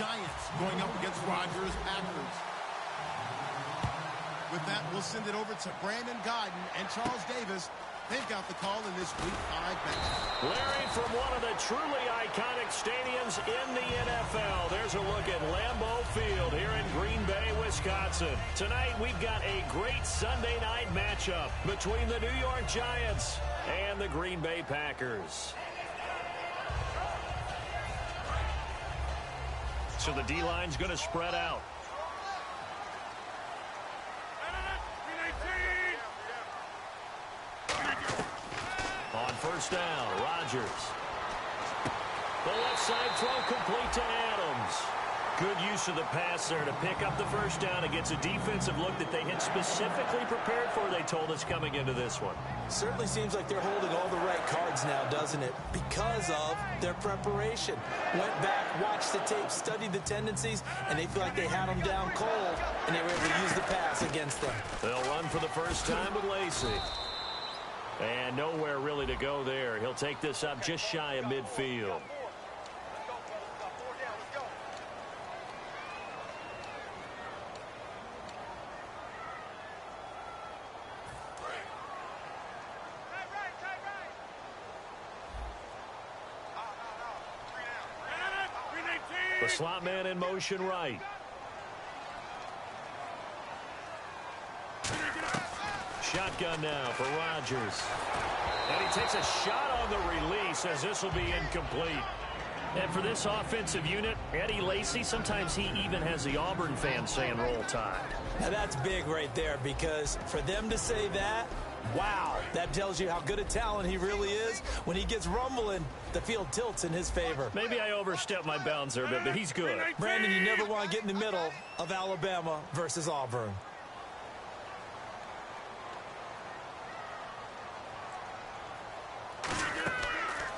Giants going up against Rodgers' Packers. With that, we'll send it over to Brandon Godden and Charles Davis. They've got the call in this Week 5 match. Larry, from one of the truly iconic stadiums in the NFL, there's a look at Lambeau Field here in Green Bay, Wisconsin. Tonight, we've got a great Sunday night matchup between the New York Giants and the Green Bay Packers. So the D-line's going to spread out. On first down, Rodgers. The left side throw complete to Adams. Good use of the pass there to pick up the first down against a defensive look that they had specifically prepared for, they told us, coming into this one. Certainly seems like they're holding all the right cards now, doesn't it? Because of their preparation. Went back, watched the tape, studied the tendencies, and they feel like they had them down cold, and they were able to use the pass against them. They'll run for the first time with Lacey. And nowhere really to go there. He'll take this up just shy of midfield. The slot man in motion right. Shotgun now for Rodgers. And he takes a shot on the release as this will be incomplete. And for this offensive unit, Eddie Lacy, sometimes he even has the Auburn fans saying roll tide. Now that's big right there, because for them to say that, wow, that tells you how good a talent he really is. When he gets rumbling, the field tilts in his favor. Maybe I overstepped my bounds there a bit, but he's good. Brandon, you never want to get in the middle of Alabama versus Auburn.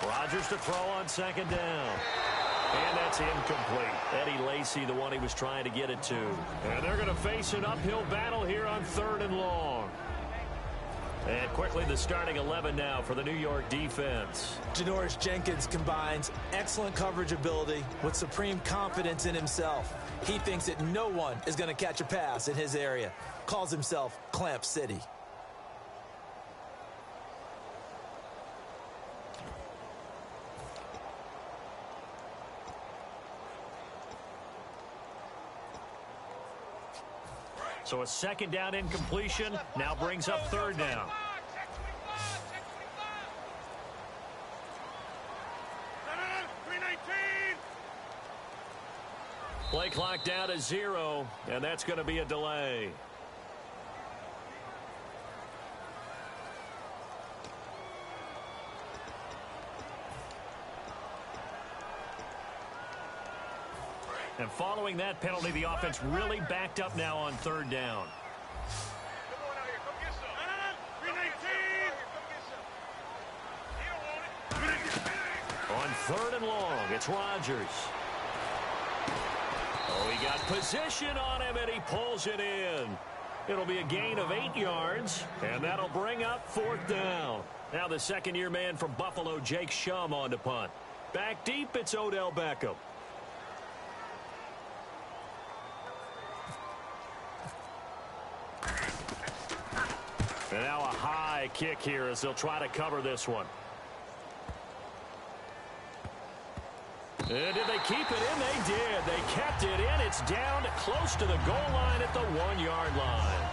Rodgers to throw on second down. And that's incomplete. Eddie Lacy, the one he was trying to get it to. And they're going to face an uphill battle here on 3rd and long. And quickly the starting 11 now for the New York defense. Janoris Jenkins combines excellent coverage ability with supreme confidence in himself. He thinks that no one is going to catch a pass in his area. Calls himself Clamp City. So a second down incompletion now brings up 3rd down. Play clock down to 0, and that's going to be a delay. And following that penalty, the offense really backed up now on 3rd down. On 3rd and long, it's Rodgers. Oh, he got position on him, and he pulls it in. It'll be a gain of 8 yards, and that'll bring up 4th down. Now the second-year man from Buffalo, Jake Shum, on to punt. Back deep, it's Odell Beckham. And now a high kick here as they'll try to cover this one. And did they keep it in? They did. They kept it in. It's down close to the goal line at the 1-yard line.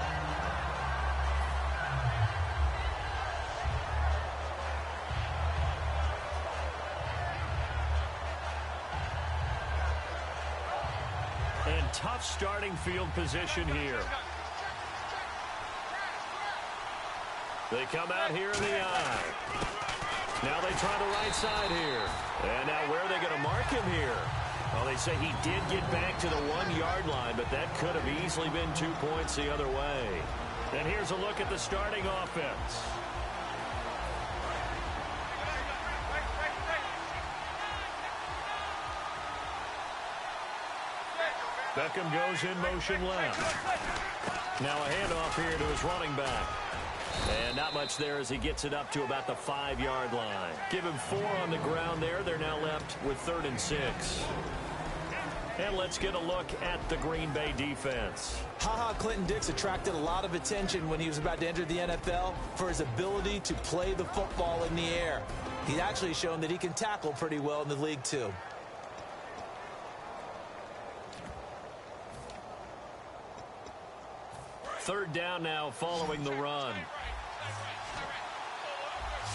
And tough starting field position here. They come out here in the eye. Now they try the right side here. And now where are they going to mark him here? Well, they say he did get back to the 1-yard line, but that could have easily been 2 points the other way. And here's a look at the starting offense. Beckham goes in motion left. Now a handoff here to his running back. And not much there as he gets it up to about the 5-yard line. Give him 4 on the ground there. They're now left with 3rd and 6. And let's get a look at the Green Bay defense. Clinton Dix attracted a lot of attention when he was about to enter the NFL for his ability to play the football in the air. He's actually shown that he can tackle pretty well in the league, too. Third down now following the run.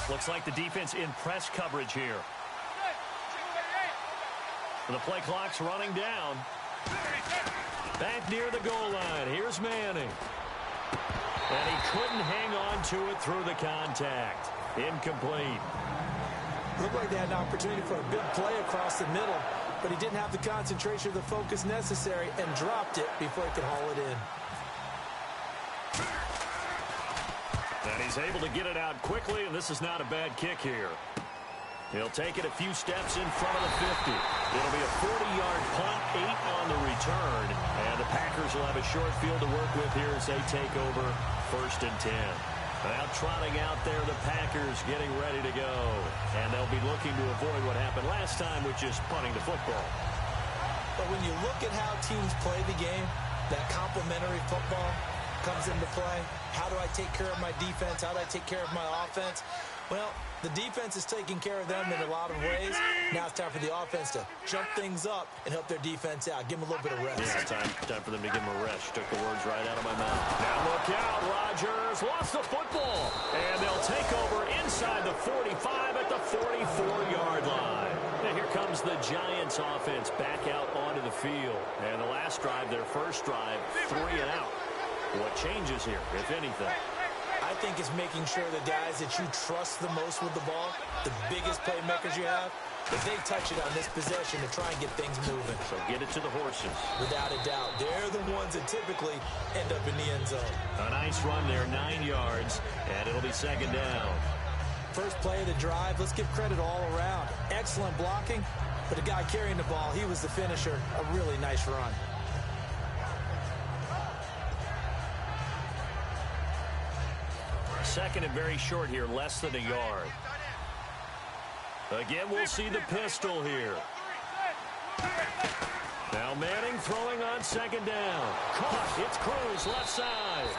Looks like the defense in press coverage here. The play clock's running down. Back near the goal line. Here's Manning. And he couldn't hang on to it through the contact. Incomplete. Looked like they had an opportunity for a big play across the middle, but he didn't have the concentration or the focus necessary and dropped it before he could haul it in. And he's able to get it out quickly, and this is not a bad kick here. He'll take it a few steps in front of the 50. It'll be a 40-yard punt, 8 on the return. And the Packers will have a short field to work with here as they take over 1st and 10. Now trotting out there, the Packers getting ready to go. And they'll be looking to avoid what happened last time, which is punting the football. But when you look at how teams play the game, that complementary football comes into play. How do I take care of my defense? How do I take care of my offense? Well, the defense is taking care of them in a lot of ways. Now it's time for the offense to jump things up and help their defense out. Give them a little bit of rest. Yeah, time for them to give them a rest. Took the words right out of my mouth. Now look out, Rodgers lost the football. And they'll take over inside the 45 at the 44-yard line. And here comes the Giants offense back out onto the field. And the last drive, their first drive, 3 and out. What changes here, if anything? I think it's making sure the guys that you trust the most with the ball, the biggest playmakers you have, that they touch it on this possession to try and get things moving. So get it to the horses. Without a doubt. They're the ones that typically end up in the end zone. A nice run there, 9 yards, and it'll be 2nd down. First play of the drive, let's give credit all around. Excellent blocking, but the guy carrying the ball, he was the finisher. A really nice run. Second and very short here, less than a yard. Again, we'll see the pistol here. Now Manning throwing on 2nd down. Caught. It's Cruz left side.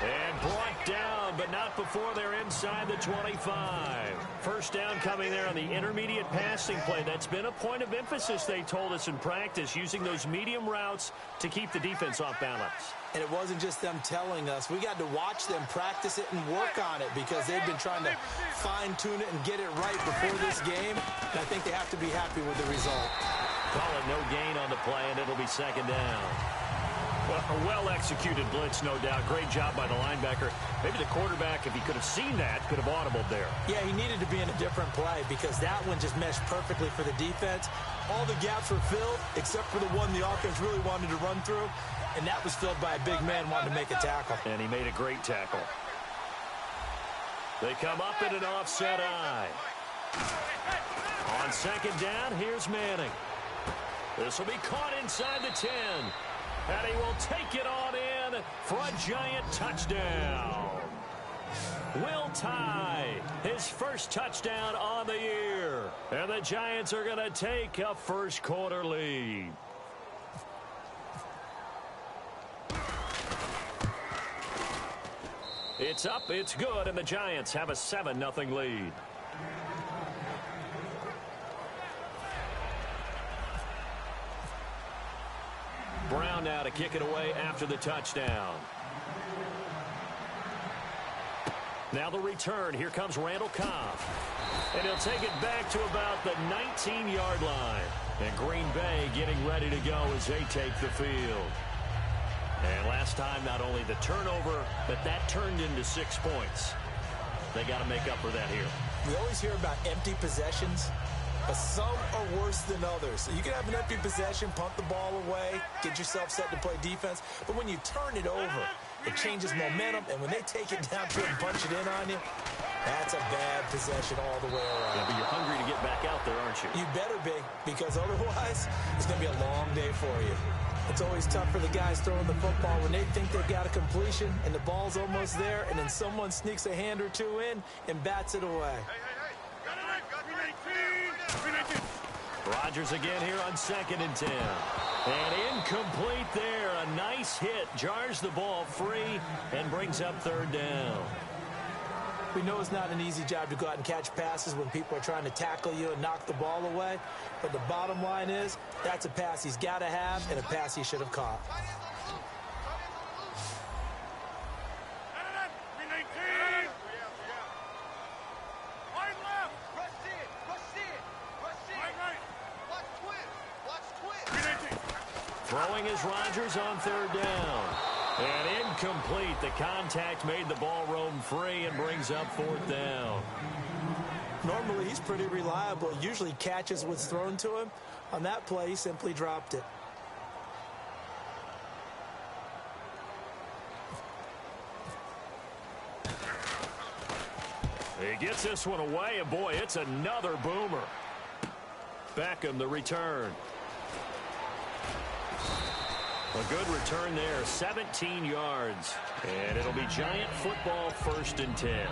And brought down, but not before they're inside the 25. First down coming there on the intermediate passing play. That's been a point of emphasis, they told us in practice, using those medium routes to keep the defense off balance. And it wasn't just them telling us. We got to watch them practice it and work on it because they've been trying to fine-tune it and get it right before this game. And I think they have to be happy with the result. Call it no gain on the play, and it'll be 2nd down. A well-executed blitz, no doubt. Great job by the linebacker. Maybe the quarterback, if he could have seen that, could have audibled there. Yeah, he needed to be in a different play because that one just meshed perfectly for the defense. All the gaps were filled except for the one the offense really wanted to run through, and that was filled by a big man wanting to make a tackle. And he made a great tackle. They come up in an offset eye. On 2nd down, here's Manning. This will be caught inside the 10. And he will take it on in for a Giant touchdown. Will Tye, his first touchdown on the year. And the Giants are going to take a first quarter lead. It's up, it's good, and the Giants have a 7-0 lead. Brown now to kick it away after the touchdown. Now the return. Here comes Randall Cobb. And he'll take it back to about the 19-yard line. And Green Bay getting ready to go as they take the field. And last time, not only the turnover, but that turned into 6 points. They got to make up for that here. We always hear about empty possessions, but some are worse than others. So you can have an empty possession, punt the ball away, get yourself set to play defense. But when you turn it over, it changes momentum. And when they take it down to it and punch it in on you, that's a bad possession all the way around. Yeah, but you're hungry to get back out there, aren't you? You better be, because otherwise it's going to be a long day for you. It's always tough for the guys throwing the football when they think they've got a completion and the ball's almost there, and then someone sneaks a hand or two in and bats it away. Rodgers again here on 2nd and 10. And incomplete there. A nice hit. Jars the ball free and brings up third down. We know it's not an easy job to go out and catch passes when people are trying to tackle you and knock the ball away. But the bottom line is, that's a pass he's got to have and a pass he should have caught. Throwing is Rodgers on third down. And incomplete. The contact made the ball roam free and brings up fourth down. Normally, he's pretty reliable. Usually catches what's thrown to him. On that play, he simply dropped it. He gets this one away, and boy, it's another boomer. Beckham, the return. A good return there, 17 yards. And it'll be Giant football, 1st and 10.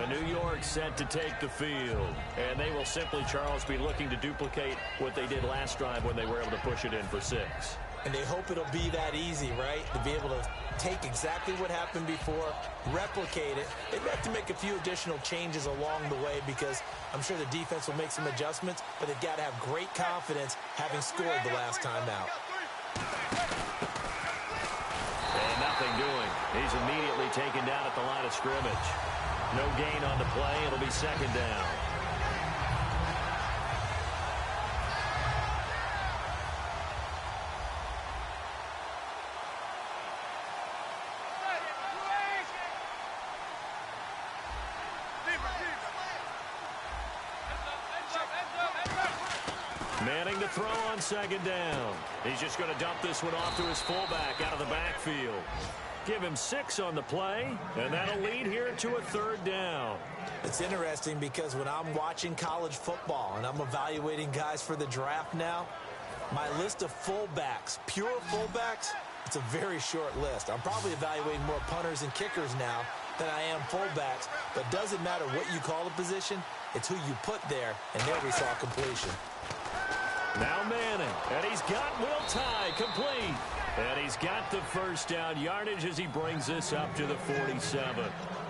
New York set to take the field. And they will simply, Charles, be looking to duplicate what they did last drive when they were able to push it in for 6. And they hope it'll be that easy, right? To be able to take exactly what happened before, replicate it. They've got to make a few additional changes along the way because I'm sure the defense will make some adjustments, but they've got to have great confidence having scored the last time out. And nothing doing. He's immediately taken down at the line of scrimmage. No gain on the play. It'll be 2nd down. Manning to throw on 2nd down. He's just going to dump this one off to his fullback out of the backfield. Give him 6 on the play, and that'll lead here to a 3rd down. It's interesting because when I'm watching college football and I'm evaluating guys for the draft now, my list of fullbacks, pure fullbacks, it's a very short list. I'm probably evaluating more punters and kickers now than I am fullbacks, but it doesn't matter what you call the position, it's who you put there, and there we saw completion. Now Manning, and he's got Will Tye complete. And he's got the 1st down yardage as he brings this up to the 47.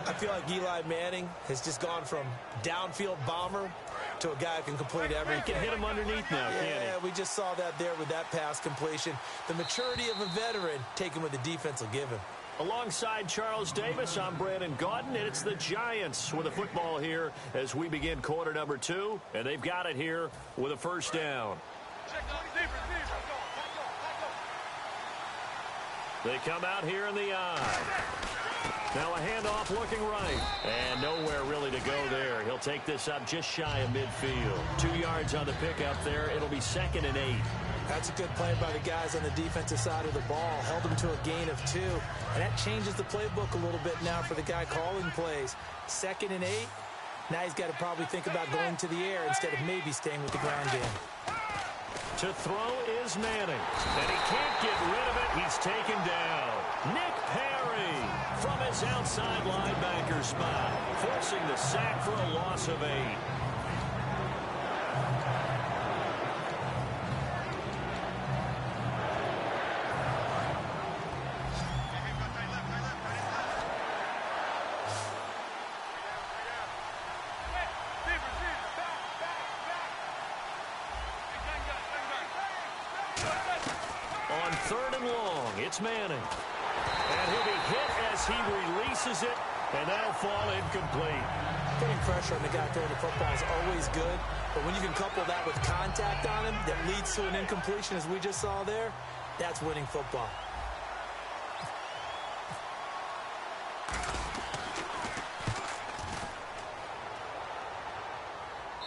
I feel like Eli Manning has just gone from downfield bomber to a guy who can complete everything. He can hit him underneath now, can't he? Yeah, we just saw that there with that pass completion. The maturity of a veteran taken what the defense will give him. Alongside Charles Davis, I'm Brandon Gaudin, and it's the Giants with the football here as we begin quarter number 2, and they've got it here with a 1st down. They come out here in the eye. Now a handoff looking right. And nowhere really to go there. He'll take this up just shy of midfield. 2 yards on the pickup there. It'll be 2nd and 8. That's a good play by the guys on the defensive side of the ball. Held him to a gain of 2. And that changes the playbook a little bit now for the guy calling plays. 2nd and 8. Now he's got to probably think about going to the air instead of maybe staying with the ground game. To throw is Manning. And he can't get rid of it. He's taken down. Nick Perry from his outside linebacker spot, forcing the sack for a loss of 8. On 3rd and long, it's Manning. And he'll be hit as he releases it, and that'll fall incomplete. Putting pressure on the guy throwing the football is always good, but when you can couple that with contact on him that leads to an incompletion, as we just saw there, that's winning football.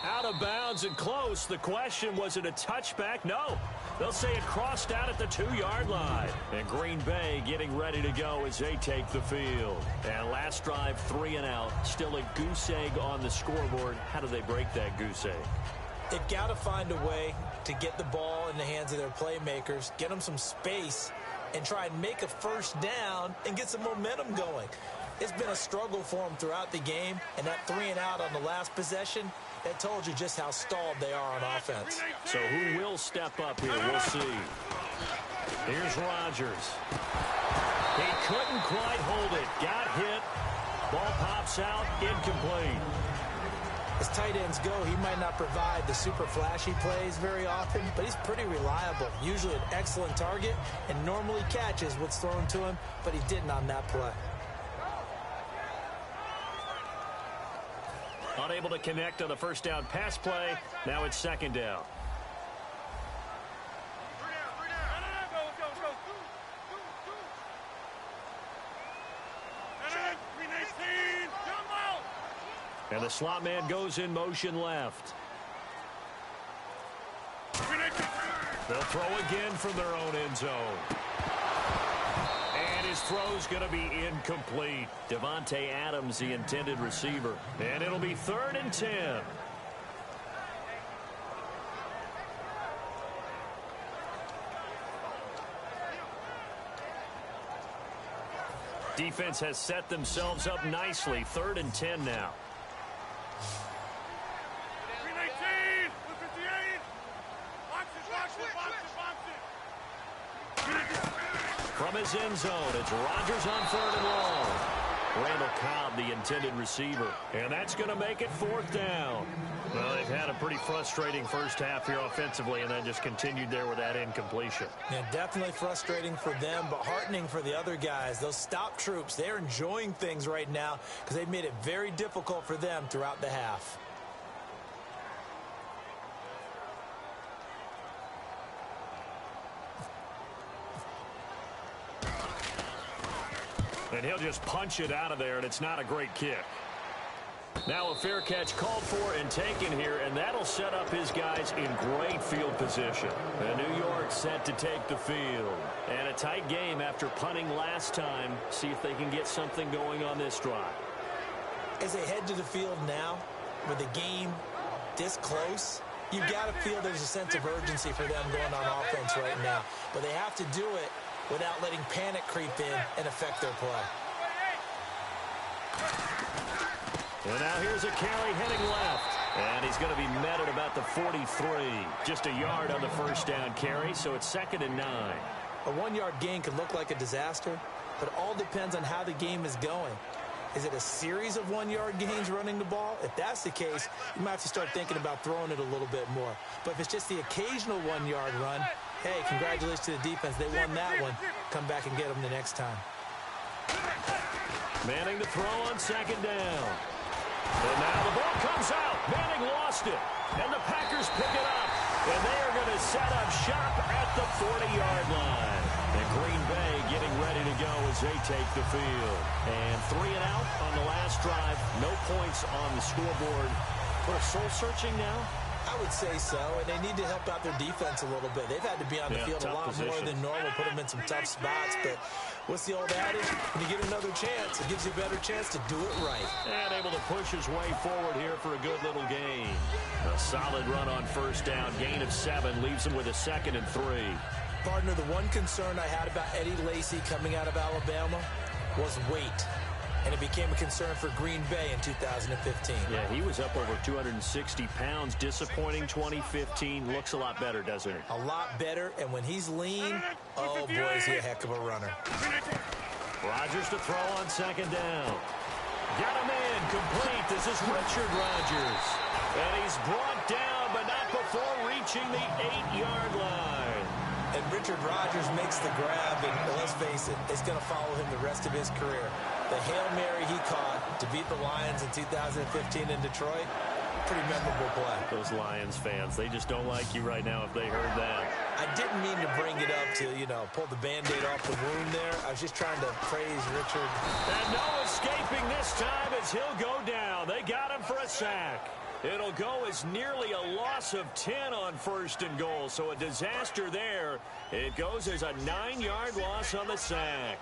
Out of bounds and close. The question, was it a touchback? No. They'll say it crossed out at the 2-yard line. And Green Bay getting ready to go as they take the field. And last drive, 3 and out. Still a goose egg on the scoreboard. How do they break that goose egg? They've got to find a way to get the ball in the hands of their playmakers, get them some space, and try and make a 1st down and get some momentum going. It's been a struggle for them throughout the game, and that 3 and out on the last possession, that told you just how stalled they are on offense. So who will step up here? We'll see. Here's Rodgers. He couldn't quite hold it. Got hit. Ball pops out. Incomplete. As tight ends go, he might not provide the super flashy plays very often, but he's pretty reliable. Usually an excellent target and normally catches what's thrown to him, but he didn't on that play. Unable to connect on the first down pass play. Now it's second down. And the slot man goes in motion left. They'll throw again from their own end zone. And his throw's going to be incomplete. Devontae Adams, the intended receiver. And it'll be 3rd and 10. Defense has set themselves up nicely. 3rd and 10 now. From his end zone, it's Rodgers on 3rd and long. Randall Cobb, the intended receiver. And that's going to make it 4th down. Well, they've had a pretty frustrating first half here offensively, and then just continued there with that incompletion. Yeah, definitely frustrating for them, but heartening for the other guys. Those stop troops, they're enjoying things right now because they've made it very difficult for them throughout the half. And he'll just punch it out of there, and it's not a great kick. Now a fair catch called for and taken here, and that'll set up his guys in great field position. And New York set to take the field. And a tight game after punting last time. See if they can get something going on this drive. As they head to the field now, with the game this close, you've got to feel there's a sense of urgency for them going on offense right now. But they have to do it without letting panic creep in and affect their play. And now here's a carry heading left. And he's going to be met at about the 43. Just a yard on the first down carry, so it's 2nd and 9. A 1-yard gain could look like a disaster, but it all depends on how the game is going. Is it a series of 1-yard gains running the ball? If that's the case, you might have to start thinking about throwing it a little bit more. But if it's just the occasional 1-yard run, hey, congratulations to the defense. They won that one. Come back and get them the next time. Manning to throw on 2nd down. And now the ball comes out. Manning lost it. And the Packers pick it up. And they are going to set up shop at the 40-yard line. And Green Bay getting ready to go as they take the field. And 3 and out on the last drive. No points on the scoreboard. But soul-searching now? I would say so, and they need to help out their defense a little bit. They've had to be on the field a lot more than normal, put them in some tough spots. But what's the old adage? When you get another chance, it gives you a better chance to do it right. And able to push his way forward here for a good little gain. A solid run on first down. Gain of 7 leaves him with a 2nd and 3. Partner, the one concern I had about Eddie Lacy coming out of Alabama was weight. And it became a concern for Green Bay in 2015. Yeah, he was up over 260 pounds. Disappointing 2015. Looks a lot better, doesn't it? A lot better, and when he's lean, oh boy, is he a heck of a runner. Rodgers to throw on 2nd down. Got him in, complete. This is Richard Rodgers. And he's brought down, but not before reaching the 8-yard line. And Richard Rodgers makes the grab, and let's face it, it's going to follow him the rest of his career. The Hail Mary he caught to beat the Lions in 2015 in Detroit, pretty memorable play. Those Lions fans, they just don't like you right now if they heard that. I didn't mean to bring it up to, pull the Band-Aid off the wound there. I was just trying to praise Richard. And no escaping this time as he'll go down. They got him for a sack. It'll go as nearly a loss of 10 on 1st and goal, so a disaster there. It goes as a 9-yard loss on the sack.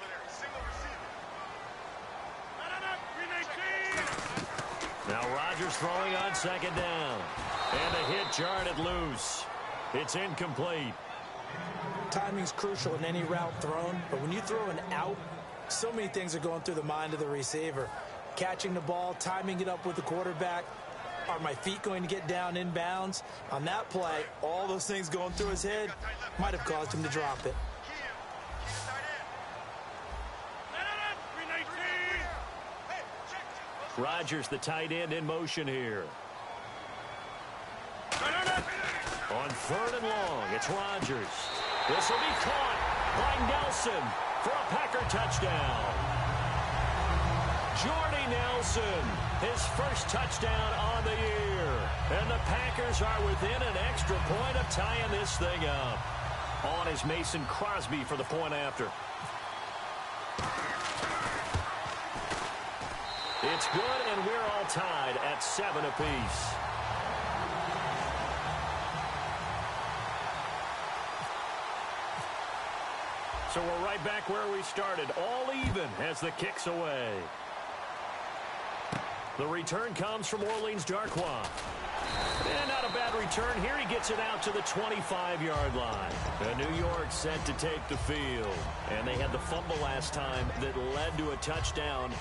Now Rodgers throwing on 2nd down. And a hit jarred loose. It's incomplete. Timing's crucial in any route thrown, but when you throw an out, so many things are going through the mind of the receiver. Catching the ball, timing it up with the quarterback. Are my feet going to get down in bounds? On that play, all those things going through his head might have caused him to drop it. Rodgers, the tight end, in motion here. On 3rd and long, it's Rodgers. This will be caught by Nelson for a Packer touchdown. Jordy Nelson, his first touchdown on the year. And the Packers are within an extra point of tying this thing up. On is Mason Crosby for the point after. It's good, and we're all tied at 7 apiece. So we're right back where we started, all even as the kick's away. The return comes from Orleans Darkwa. And not a bad return here. He gets it out to the 25-yard line. And New York set to take the field. And they had the fumble last time that led to a touchdown.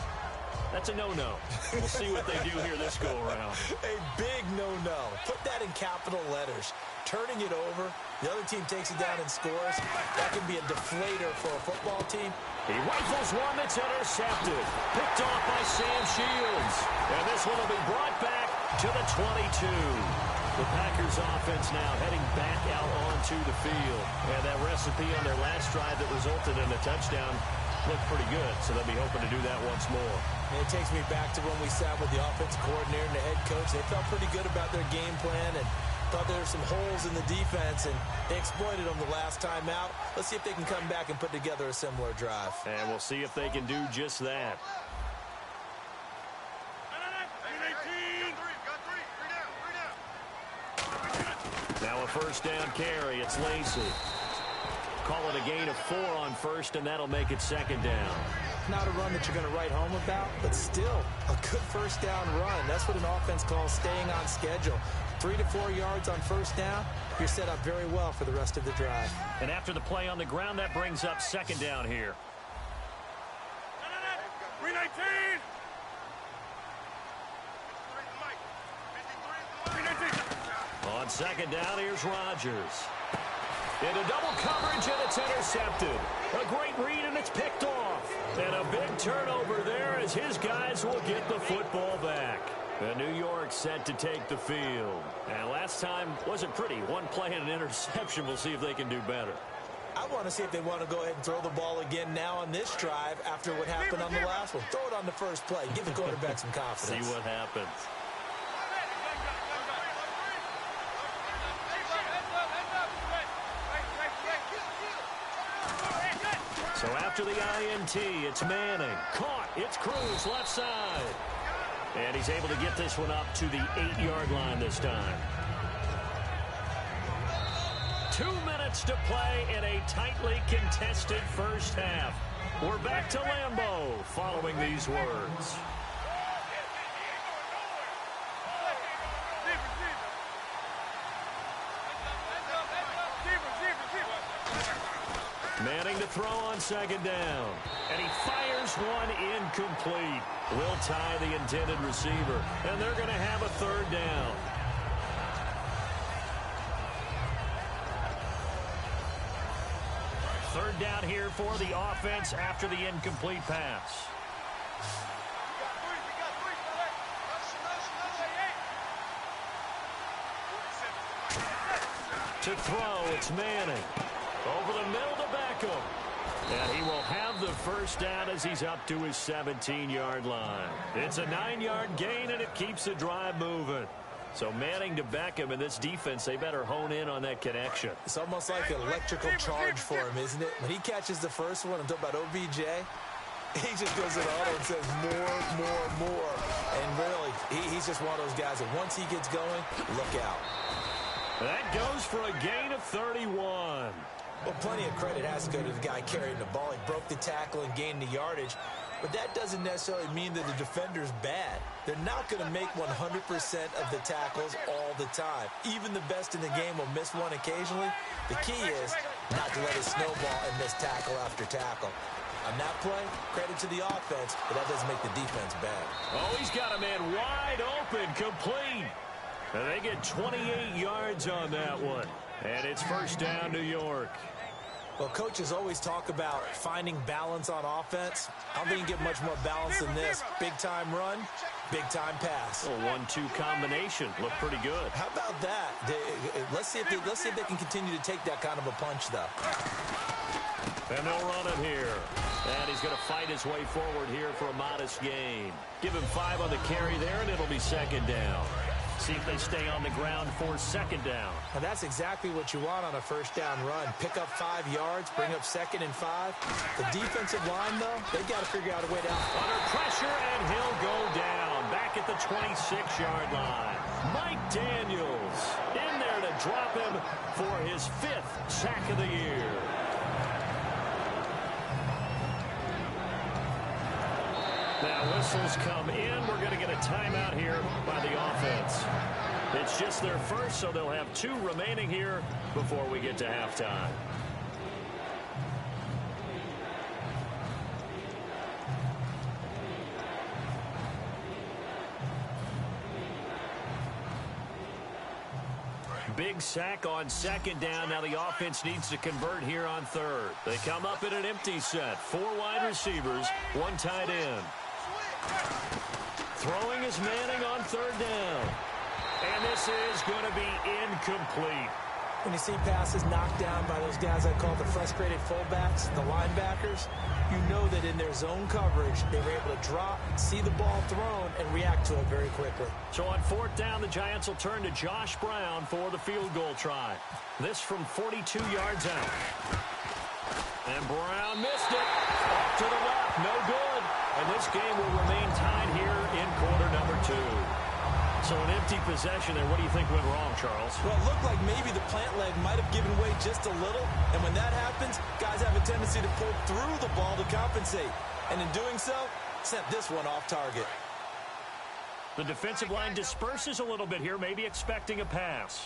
That's a no-no. We'll see what they do here this go-around. A big no-no. Put that in capital letters. Turning it over, the other team takes it down and scores. That can be a deflator for a football team. He rifles one that's intercepted. Picked off by Sam Shields. And this one will be brought back to the 22. The Packers offense now heading back out onto the field. And that recipe on their last drive that resulted in a touchdown looked pretty good, so they'll be hoping to do that once more. And it takes me back to when we sat with the offensive coordinator and the head coach. They felt pretty good about their game plan and thought there were some holes in the defense, and they exploited them the last time out. Let's see if they can come back and put together a similar drive. And we'll see if they can do just that. Now a first down carry. It's Lacey. Call it a gain of 4 on first, and that'll make it second down. Not a run that you're going to write home about, but still a good first down run. That's what an offense calls staying on schedule. 3 to 4 yards on first down, you're set up very well for the rest of the drive. And after the play on the ground, that brings up second down here. 319. On second down, here's Rodgers. Into double coverage, and it's intercepted. A great read, and it's picked off. And a big turnover there as his guys will get the football back. And New York set to take the field. And last time wasn't pretty. One play and an interception. We'll see if they can do better. I want to see if they want to go ahead and throw the ball again now on this drive after what happened on the last one. Throw it on the first play. Give the quarterback some confidence. See what happens. So after the INT, it's Manning. Caught. It's Cruz, left side. And he's able to get this one up to the 8-yard line this time. 2 minutes to play in a tightly contested first half. We're back to Lambeau following these words. Manning to throw on second down. And he fires one incomplete. Will tie the intended receiver. And they're going to have a third down. Third down here for the offense after the incomplete pass. To throw, it's Manning. Over the middle to Beckham. And he will have the first down as he's up to his 17-yard line. It's a 9-yard gain, and it keeps the drive moving. So Manning to Beckham, and this defense, they better hone in on that connection. It's almost like an electrical charge for him, isn't it? When he catches the first one, I'm talking about OBJ, he just goes to the auto and says more. And really, he's just one of those guys that once he gets going, look out. That goes for a gain of 31. Well, plenty of credit has to go to the guy carrying the ball. He broke the tackle and gained the yardage. But that doesn't necessarily mean that the defender's bad. They're not going to make 100% of the tackles all the time. Even the best in the game will miss one occasionally. The key is not to let it snowball and miss tackle after tackle. On that play, credit to the offense, but that doesn't make the defense bad. Oh, he's got a man wide open, complete. And they get 28 yards on that one. And it's first down, New York. Well, coaches always talk about finding balance on offense. I don't think you get much more balance than this. Big-time run, big-time pass. A 1-2 combination. Looked pretty good. How about that? Let's see if they can continue to take that kind of a punch, though. And they'll run it here. And he's going to fight his way forward here for a modest gain. Give him 5 on the carry there, and it'll be second down. See if they stay on the ground for second down. And that's exactly what you want on a first down run. Pick up 5 yards, bring up 2nd and 5. The defensive line, though, they've got to figure out a way down. Under pressure, and he'll go down. Back at the 26-yard line. Mike Daniels in there to drop him for his 5th sack of the year. Now whistles come in. We're going to get a timeout here by the offense. It's just their first, so they'll have 2 remaining here before we get to halftime. Big sack on second down. Now the offense needs to convert here on third. They come up in an empty set. 4 wide receivers, 1 tight end. Throwing is Manning on third down. And this is going to be incomplete. When you see passes knocked down by those guys I call the frustrated fullbacks, the linebackers, you know that in their zone coverage, they were able to drop, see the ball thrown, and react to it very quickly. So on 4th down, the Giants will turn to Josh Brown for the field goal try. This from 42 yards out. And Brown missed it. Off to the left. No good. And this game will remain tied here in quarter number 2. So an empty possession there. What do you think went wrong, Charles? Well, it looked like maybe the plant leg might have given way just a little. And when that happens, guys have a tendency to pull through the ball to compensate. And in doing so, sent this one off target. The defensive line disperses a little bit here, maybe expecting a pass.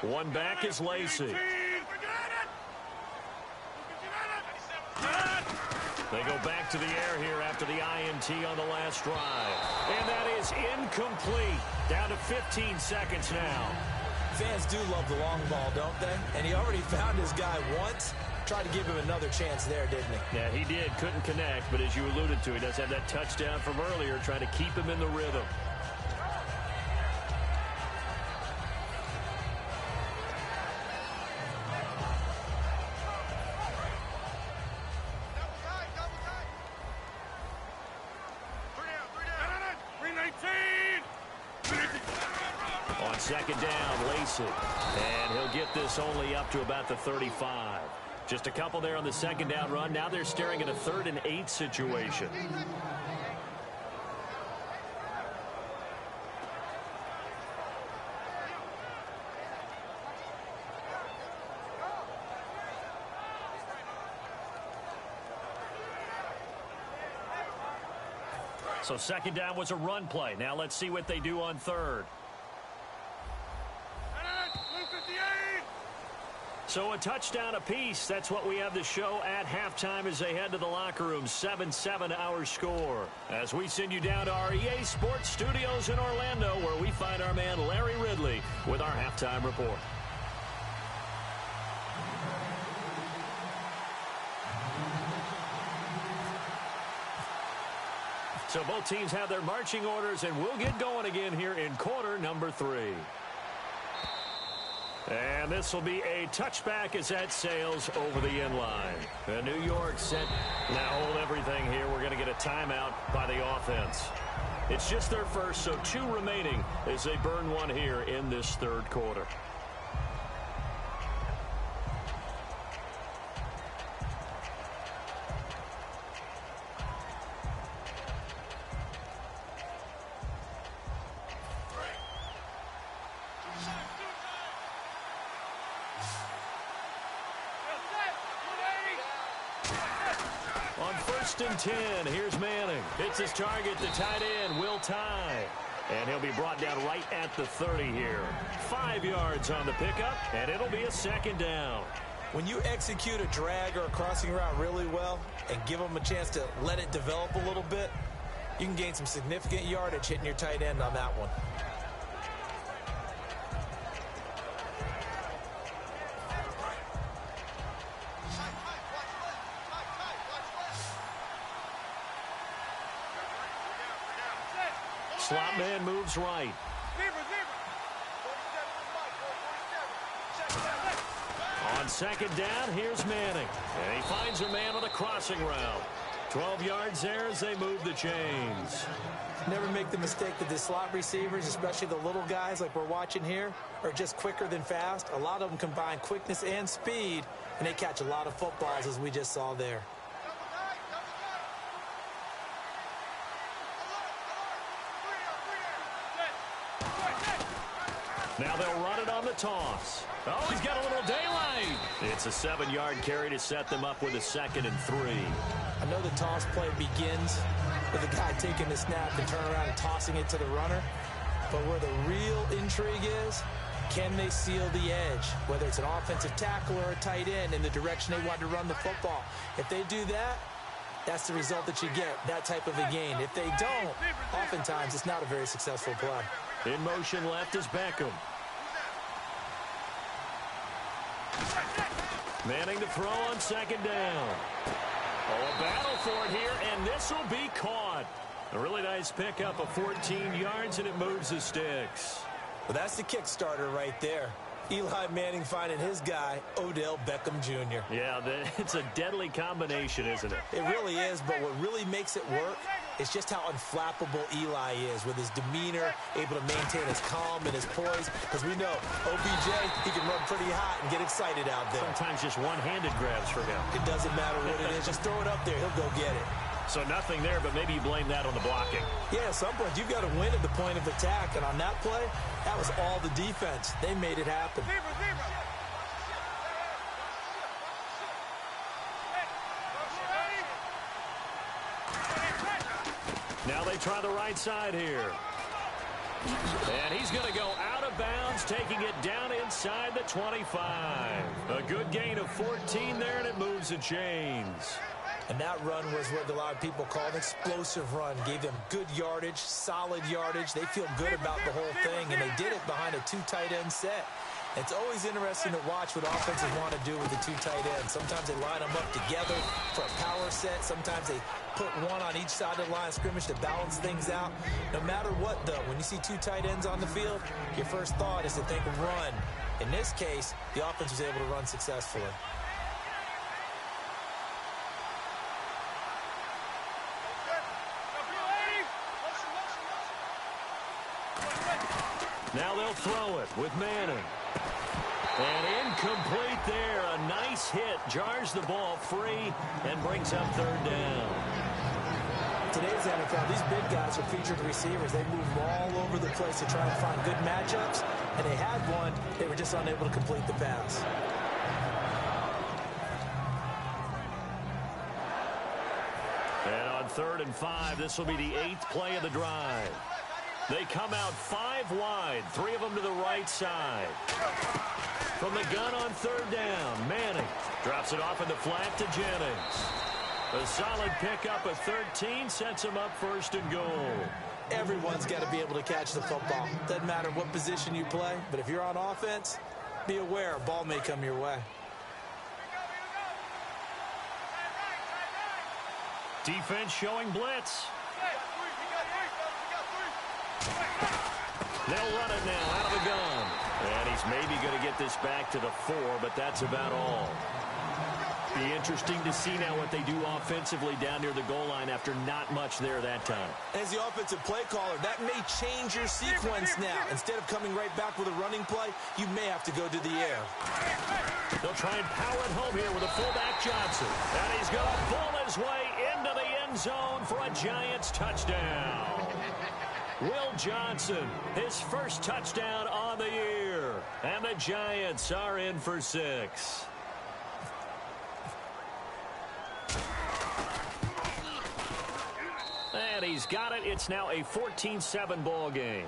One back is Lacey. They go back to the air here after the INT on the last drive. And that is incomplete. Down to 15 seconds now. Fans do love the long ball, don't they? And he already found his guy once. Tried to give him another chance there, didn't he? Yeah, he did. Couldn't connect, but as you alluded to, he does have that touchdown from earlier, trying to keep him in the rhythm. On second down, Lacey. And he'll get this only up to about the 35. Just a couple there on the second down run. Now they're staring at a 3rd and 8 situation. So second down was a run play. Now let's see what they do on third. So a touchdown apiece. That's what we have to show at halftime as they head to the locker room. 7-7 our score. As we send you down to our EA Sports Studios in Orlando, where we find our man Larry Ridley with our halftime report. So both teams have their marching orders, and we'll get going again here in quarter number 3. And this will be a touchback as that sails over the end line. And New York set. Now hold everything here. We're going to get a timeout by the offense. It's just their first, so 2 remaining as they burn one here in this third quarter. On 1st and 10, here's Manning. Hits his target, the tight end, Will Tye. And he'll be brought down right at the 30 here. 5 yards on the pickup, and it'll be a second down. When you execute a drag or a crossing route really well and give them a chance to let it develop a little bit, you can gain some significant yardage hitting your tight end on that one. Slot man moves right. On second down, here's Manning. And he finds a man on a crossing route. 12 yards there as they move the chains. Never make the mistake that the slot receivers, especially the little guys like we're watching here, are just quicker than fast. A lot of them combine quickness and speed, and they catch a lot of footballs, as we just saw there. Now they'll run it on the toss. Oh, he's got a little daylight. It's a 7-yard carry to set them up with a 2nd and 3. I know the toss play begins with the guy taking the snap and turning around and tossing it to the runner. But where the real intrigue is, can they seal the edge? Whether it's an offensive tackle or a tight end in the direction they want to run the football. If they do that, that's the result that you get, that type of a gain. If they don't, oftentimes it's not a very successful play. In motion left is Beckham. Manning to throw on second down. Oh, a battle for it here, and this will be caught. A really nice pickup of 14 yards, and it moves the sticks. Well, that's the kickstarter right there. Eli Manning finding his guy, Odell Beckham Jr. Yeah, it's a deadly combination, isn't it? It really is, but what really makes it work is just how unflappable Eli is with his demeanor, able to maintain his calm and his poise. Because we know, OBJ, he can run pretty hot and get excited out there. Sometimes just one-handed grabs for him. It doesn't matter what it is. Just throw it up there. He'll go get it. So nothing there, but maybe you blame that on the blocking. Yeah, at some point, you've got to win at the point of attack. And on that play, that was all the defense. They made it happen. Now they try the right side here. And he's going to go out of bounds, taking it down inside the 25. A good gain of 14 there, and it moves the chains. And that run was what a lot of people call an explosive run. Gave them good yardage, solid yardage. They feel good about the whole thing, and they did it behind a 2 tight end set. It's always interesting to watch what offenses want to do with the 2 tight ends. Sometimes they line them up together for a power set. Sometimes they put one on each side of the line of scrimmage to balance things out. No matter what, though, when you see 2 tight ends on the field, your first thought is to think run. In this case, the offense was able to run successfully. Now they'll throw it with Manning. And incomplete there. A nice hit. Jars the ball free and brings up 3rd down. Today's NFL, these big guys are featured receivers. They move all over the place to try and find good matchups. And they had one. They were just unable to complete the pass. And on 3rd and 5, this will be the 8th play of the drive. They come out 5 wide, 3 of them to the right side. From the gun on 3rd down, Manning drops it off in the flat to Jennings. A solid pickup of 13 sets him up 1st and goal. Everyone's got to be able to catch the football. Doesn't matter what position you play, but if you're on offense, be aware a ball may come your way. Defense showing blitz. They'll run it now out of the gun. And he's maybe going to get this back to the 4, but that's about all. Be interesting to see now what they do offensively down near the goal line after not much there that time. As the offensive play caller, that may change your sequence now. Instead of coming right back with a running play, you may have to go to the air. They'll try and power it home here with a fullback Johnson. And he's going to pull his way into the end zone for a Giants touchdown. Will Johnson, his first touchdown on the year. And the Giants are in for 6. And he's got it. It's now a 14-7 ball game.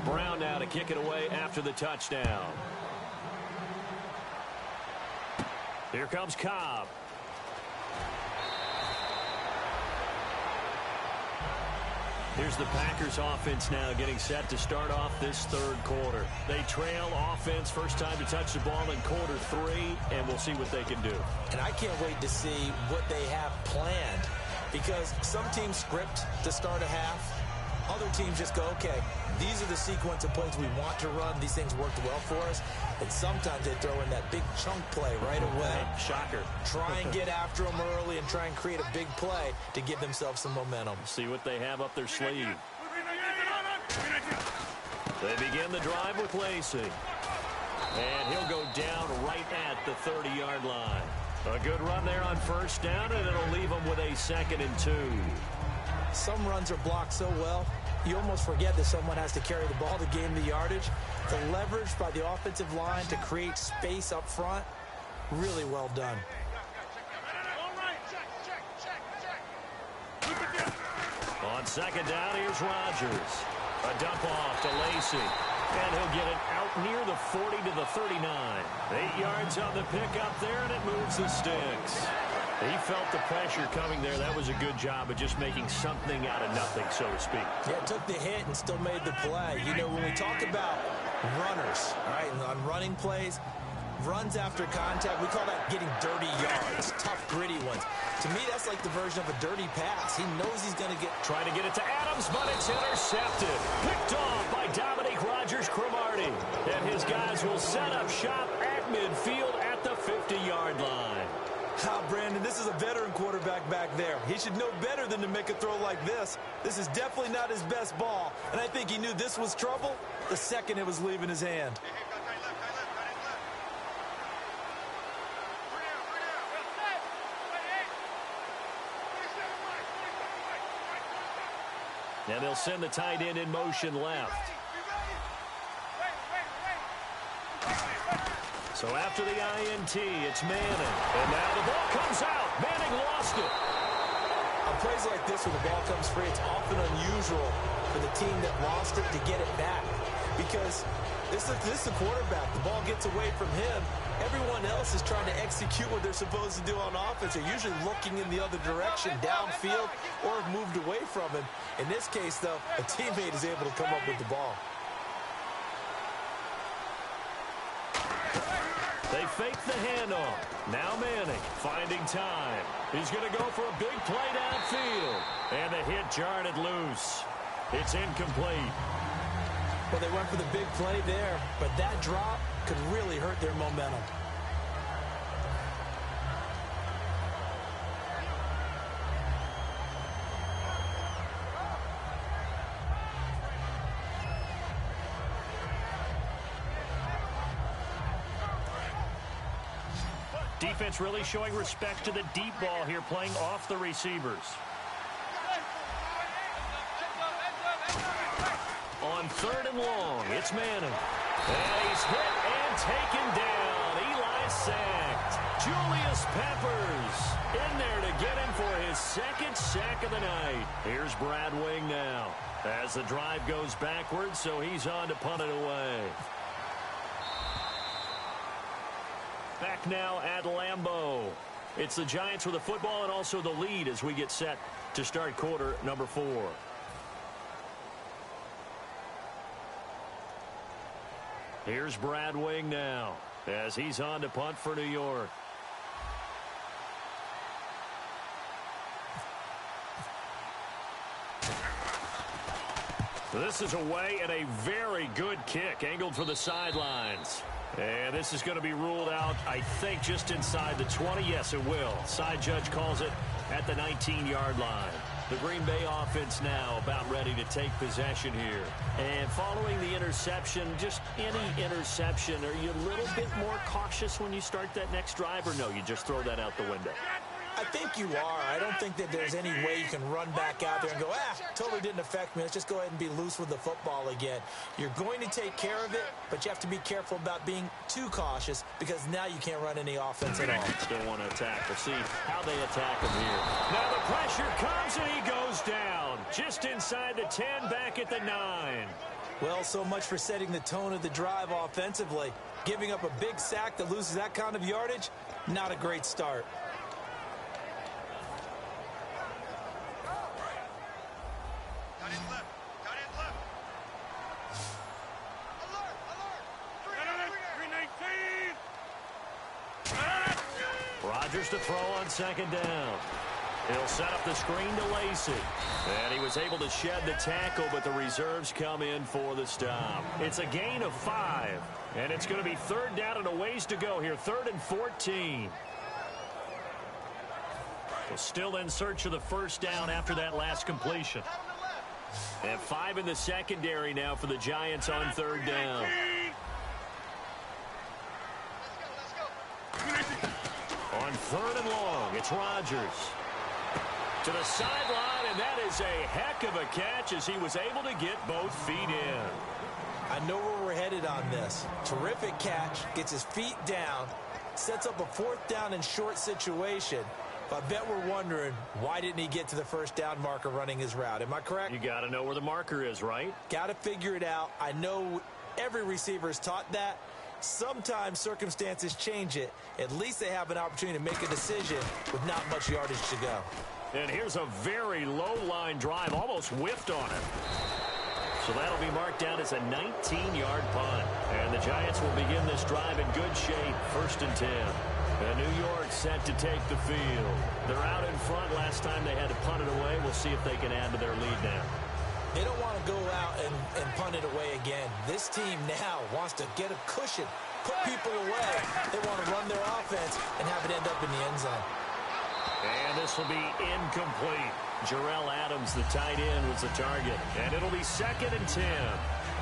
Brown now to kick it away after the touchdown. Here comes Cobb. Here's the Packers offense now getting set to start off this third quarter. They trail offense, first time to touch the ball in quarter 3, and we'll see what they can do. And I can't wait to see what they have planned, because some teams script to start a half. Other teams just go, okay, these are the sequence of plays we want to run. These things worked well for us. And sometimes they throw in that big chunk play right away. Shocker. Try and get after them early and try and create a big play to give themselves some momentum. See what they have up their sleeve. They begin the drive with Lacey. And he'll go down right at the 30-yard line. A good run there on first down, and it'll leave them with a 2nd and 2. Some runs are blocked so well, you almost forget that someone has to carry the ball to gain the yardage. The leverage by the offensive line to create space up front, really well done. On second down, here's Rodgers. A dump off to Lacey. And he'll get it out near the 40 to the 39. 8 yards on the pickup there, and it moves the sticks. He felt the pressure coming there. That was a good job of just making something out of nothing, so to speak. Yeah, took the hit and still made the play. You know, when we talk about runners, all right, on running plays, runs after contact, we call that getting dirty yards, tough, gritty ones. To me, that's like the version of a dirty pass. He knows he's going to get... Trying to get it to Adams, but it's intercepted. Picked off by Dominique Rodgers-Cromartie. And his guys will set up shop at midfield at the 50-yard line. Brandon, this is a veteran quarterback back there. He should know better than to make a throw like this. This is definitely not his best ball, and I think he knew this was trouble the second it was leaving his hand. And they'll send the tight end in motion left. So after the INT, it's Manning. And now the ball comes out. Manning lost it. On plays like this, when the ball comes free, it's often unusual for the team that lost it to get it back. Because this is the quarterback. The ball gets away from him. Everyone else is trying to execute what they're supposed to do on offense. They're usually looking in the other direction, downfield, or have moved away from him. In this case, though, a teammate is able to come up with the ball. They fake the handoff. Now Manning finding time. He's going to go for a big play downfield. And the hit jarred it loose. It's incomplete. Well, they went for the big play there, but that drop could really hurt their momentum. Defense really showing respect to the deep ball here, playing off the receivers. On 3rd and long, it's Manning. And he's hit and taken down. Eli sacked. Julius Peppers in there to get him for his 2nd sack of the night. Here's Brad Wing now as the drive goes backwards, so he's on to punt it away. Back now at Lambeau. It's the Giants with the football and also the lead as we get set to start quarter number 4. Here's Brad Wing now as he's on to punt for New York. This is away and a very good kick angled for the sidelines. And this is going to be ruled out, I think, just inside the 20. Yes, it will. Side judge calls it at the 19-yard line. The Green Bay offense now about ready to take possession here. And following the interception, just any interception, are you a little bit more cautious when you start that next drive, or no, you just throw that out the window? I think you are. I don't think that there's any way you can run back out there and go, totally didn't affect me. Let's just go ahead and be loose with the football again. You're going to take care of it, but you have to be careful about being too cautious because now you can't run any offense at all. Still want to attack. We'll see how they attack him here. Now the pressure comes and he goes down. Just inside the 10, back at the 9. Well, so much for setting the tone of the drive offensively. Giving up a big sack that loses that kind of yardage, not a great start. Got it. Rodgers to throw on second down. He'll set up the screen to Lacey. And he was able to shed the tackle, but the reserves come in for the stop. It's a gain of 5. And it's going to be third down and a ways to go here. 3rd and 14. Well, still in search of the first down after that last completion. And 5 in the secondary now for the Giants on third down. On 3rd and long, it's Rodgers. To the sideline, and that is a heck of a catch as he was able to get both feet in. I know where we're headed on this. Terrific catch, gets his feet down, sets up a 4th down and short situation. But I bet we're wondering, why didn't he get to the first down marker running his route? Am I correct? You got to know where the marker is, right? Got to figure it out. I know every receiver is taught that. Sometimes circumstances change it. At least they have an opportunity to make a decision with not much yardage to go. And here's a very low-line drive, almost whiffed on it. So that'll be marked down as a 19-yard punt. And the Giants will begin this drive in good shape, 1st and 10. And New York set to take the field. They're out in front. Last time they had to punt it away. We'll see if they can add to their lead now. They don't want to go out and punt it away again. This team now wants to get a cushion, put people away. They want to run their offense and have it end up in the end zone. And this will be incomplete. Jarrell Adams, the tight end, was the target. And it'll be 2nd and 10.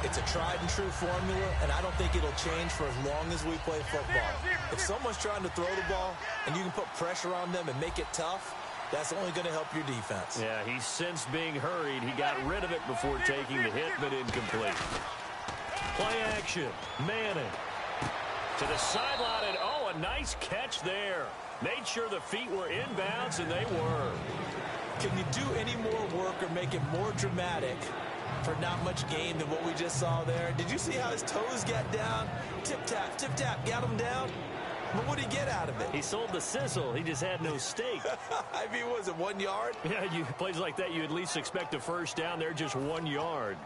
It's a tried-and-true formula, and I don't think it'll change for as long as we play football. If someone's trying to throw the ball and you can put pressure on them and make it tough, that's only going to help your defense. Yeah, he sensed being hurried. He got rid of it before taking the hit, but incomplete. Play action. Manning to the sideline, and oh, a nice catch there. Made sure the feet were inbounds, and they were. Can you do any more work or make it more dramatic for not much gain than what we just saw there? Did you see how his toes got down? Tip-tap, got him down. But what did he get out of it? He sold the sizzle. He just had no steak. I mean, was it 1 yard? Yeah, plays like that, you at least expect a first down. They're just 1 yard.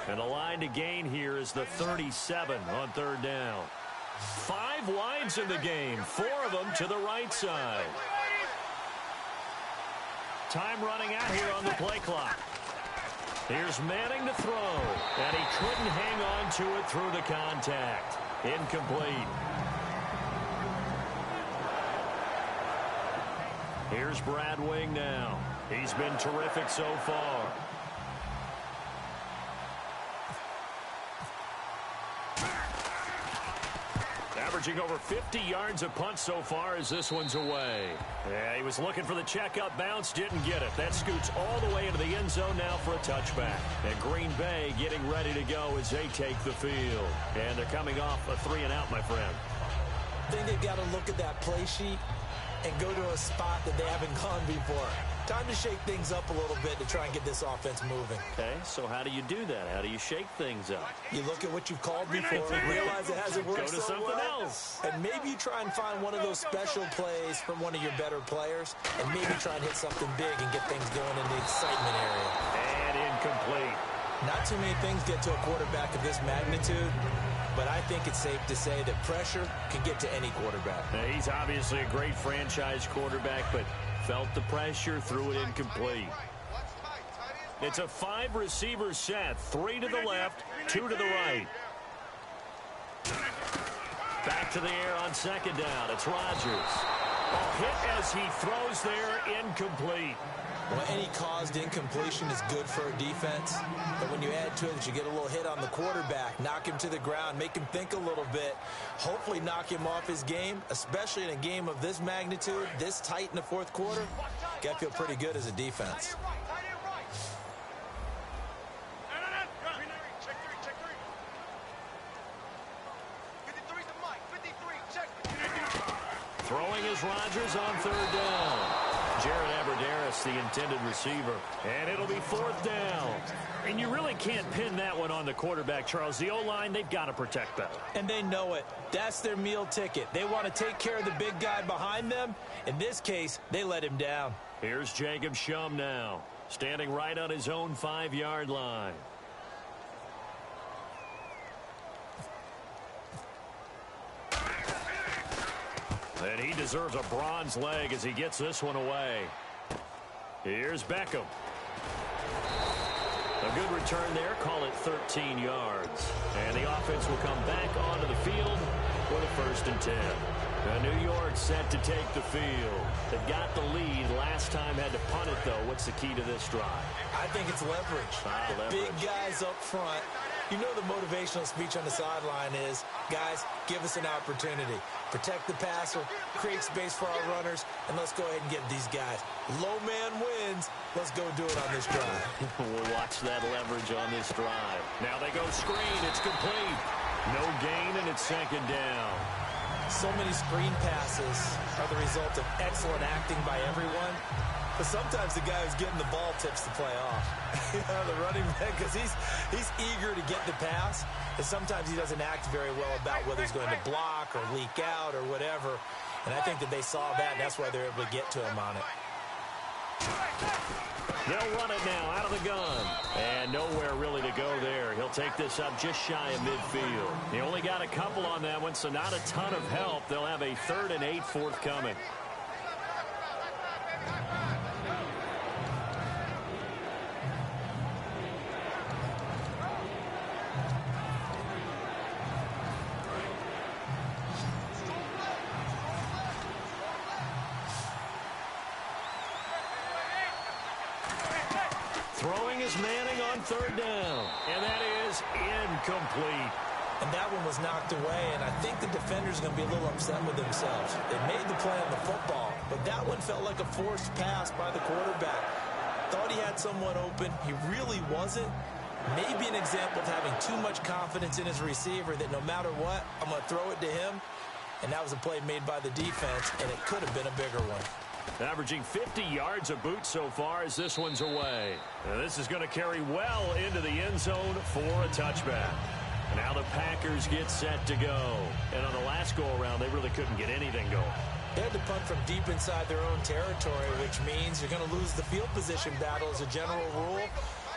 And the line to gain here is the 37 on third down. 5 wides in the game, 4 of them to the right side. Time running out here on the play clock. Here's Manning to throw, and he couldn't hang on to it through the contact. Incomplete. Here's Brad Wing now. He's been terrific so far. Averaging over 50 yards a punt so far as this one's away. Yeah, he was looking for the checkup bounce, didn't get it. That scoots all the way into the end zone now for a touchback. And Green Bay getting ready to go as they take the field. And they're coming off a 3-and-out, my friend. I think they've got to look at that play sheet and go to a spot that they haven't gone before. Time to shake things up a little bit to try and get this offense moving. Okay, so how do you do that? How do you shake things up? You look at what you've called before, realize it hasn't worked so so something well, else. and maybe you try and find one of those special plays from one of your better players, and maybe try and hit something big and get things going in the excitement area. And incomplete. Not too many things get to a quarterback of this magnitude, but I think it's safe to say that pressure can get to any quarterback. Now, he's obviously a great franchise quarterback, but felt the pressure, threw it incomplete. It's a 5-receiver set, 3 to the left, 2 to the right. Back to the air on second down. It's Rodgers. A hit as he throws there, incomplete. Well, any caused incompletion is good for a defense, but when you add to it that you get a little hit on the quarterback, knock him to the ground, make him think a little bit, hopefully knock him off his game, especially in a game of this magnitude, this tight in the fourth quarter, got to feel pretty good as a defense. Throwing is Rodgers on third down. Jared Abbrederis, the intended receiver. And it'll be fourth down. And you really can't pin that one on the quarterback, Charles. The O-line, they've got to protect that. And they know it. That's their meal ticket. They want to take care of the big guy behind them. In this case, they let him down. Here's Jacob Shum now, standing right on his own 5-yard line. And he deserves a bronze leg as he gets this one away. Here's Beckham. A good return there. Call it 13 yards. And the offense will come back onto the field for the 1st and 10. New York set to take the field. They got the lead last time, had to punt it, though. What's the key to this drive? I think it's leverage. Leverage. Big guys up front. You know the motivational speech on the sideline is, guys, give us an opportunity. Protect the passer, create space for our runners, and let's go ahead and get these guys. Low man wins. Let's go do it on this drive. We'll watch that leverage on this drive. Now they go screen. It's complete. No gain, and it's 2nd down. So many screen passes are the result of excellent acting by everyone. But sometimes the guy who's getting the ball tips the play off. The running back, because he's eager to get the pass. And sometimes he doesn't act very well about whether he's going to block or leak out or whatever. And I think that they saw that, and that's why they're able to get to him on it. They'll run it now out of the gun. And nowhere really to go there. He'll take this up just shy of midfield. He only got a couple on that one, so not a ton of help. They'll have a 3rd and 8 forthcoming. Throwing is Manning on 3rd down. And that is incomplete. And that one was knocked away, and I think the defender's going to be a little upset with themselves. They made the play on the football, but that one felt like a forced pass by the quarterback. Thought he had someone open. He really wasn't. Maybe an example of having too much confidence in his receiver that no matter what, I'm going to throw it to him. And that was a play made by the defense, and it could have been a bigger one. Averaging 50 yards a boot so far as this one's away. Now this is going to carry well into the end zone for a touchback. Now the Packers get set to go. And on the last go-around, they really couldn't get anything going. They had to punt from deep inside their own territory, which means you're going to lose the field position battle as a general rule.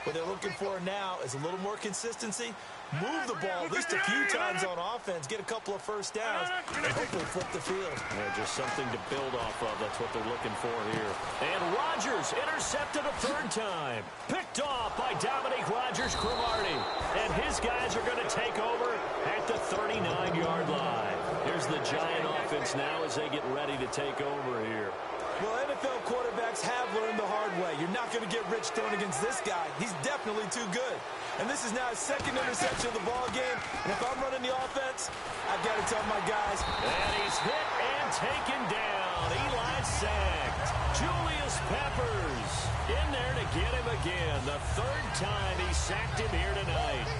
What they're looking for now is a little more consistency. Move the ball at least a few times on offense, get a couple of first downs, and hopefully flip the field. Yeah, just something to build off of. That's what they're looking for here. And Rodgers intercepted a 3rd time. Picked off by Dominique Rodgers-Cromartie. And his guys are going to take over at the 39-yard line. Here's the Giant offense now as they get ready to take over here. Well, NFL quarterbacks have learned the hard way. You're not going to get rich thrown against this guy. He's definitely too good. And this is now his 2nd interception of the ball game. And if I'm running the offense, I've got to tell my guys. And he's hit and taken down. Eli sacked. Julius Peppers in there to get him again. The 3rd time he sacked him here tonight.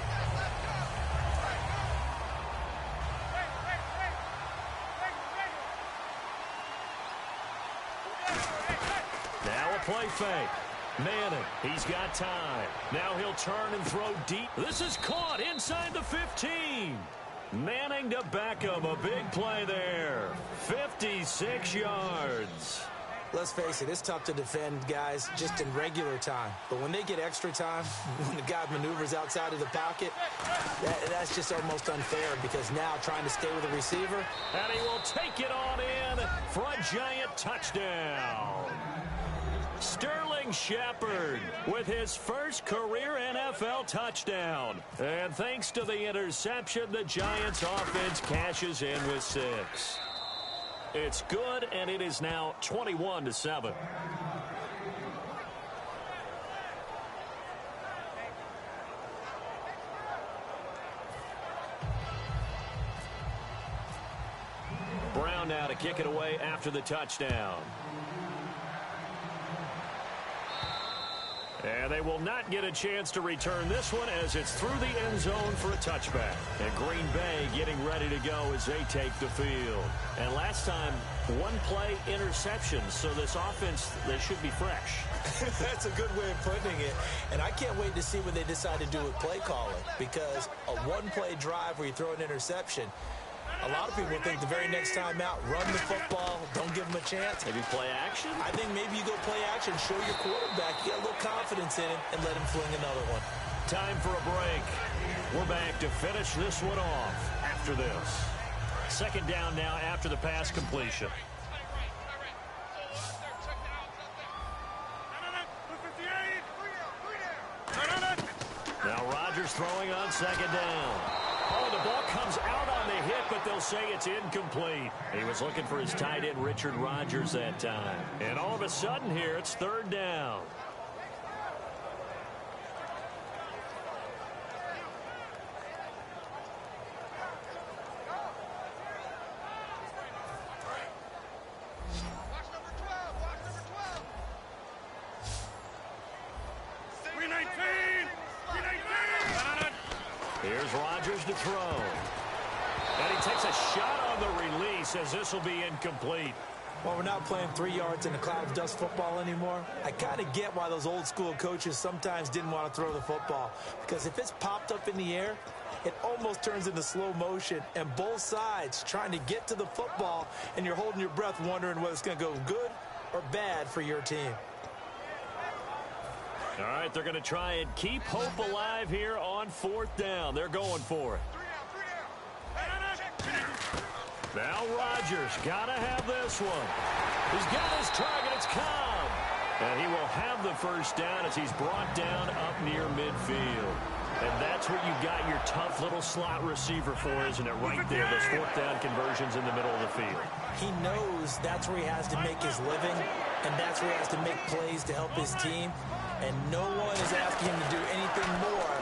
Now a play fake. Manning, he's got time. Now he'll turn and throw deep. This is caught inside the 15. Manning to Beckham, a big play there. 56 yards. Let's face it, it's tough to defend guys just in regular time. But when they get extra time, when the guy maneuvers outside of the pocket, that's just almost unfair because now trying to stay with the receiver. And he will take it on in for a Giant touchdown. Sterling Shepard with his first career NFL touchdown. And thanks to the interception, the Giants offense cashes in with 6. It's good, and it is now 21-7. Brown now to kick it away after the touchdown. And they will not get a chance to return this one as it's through the end zone for a touchback. And Green Bay getting ready to go as they take the field. And last time, 1-play interception. So this offense, they should be fresh. That's a good way of putting it. And I can't wait to see what they decide to do with play calling. Because a 1-play drive where you throw an interception, a lot of people think the very next time out, run the football, don't give them a chance. Maybe play action? I think maybe you go play action, show your quarterback, you got a little confidence in him, and let him fling another one. Time for a break. We're back to finish this one off after this. second down now after the pass completion. Now Rodgers throwing on second down. Oh, the ball comes out on the hit, but they'll say it's incomplete. He was looking for his tight end, Richard Rodgers, that time. And all of a sudden here, it's third down. Here's Rodgers to throw. And he takes a shot on the release as this will be incomplete. Well, we're not playing 3 yards in a cloud of dust football anymore. I kind of get why those old school coaches sometimes didn't want to throw the football. Because if it's popped up in the air, it almost turns into slow motion. And both sides trying to get to the football, and you're holding your breath wondering whether it's going to go good or bad for your team. All right, they're going to try and keep hope alive here on fourth down. They're going for it. Now Rodgers got to have this one. He's got his target. It's Cobb. And he will have the first down as he's brought down up near midfield. And that's what you got your tough little slot receiver for, isn't it? Right there, those fourth down conversions in the middle of the field. He knows that's where he has to make his living, and that's where he has to make plays to help his team. And no one is asking him to do anything more.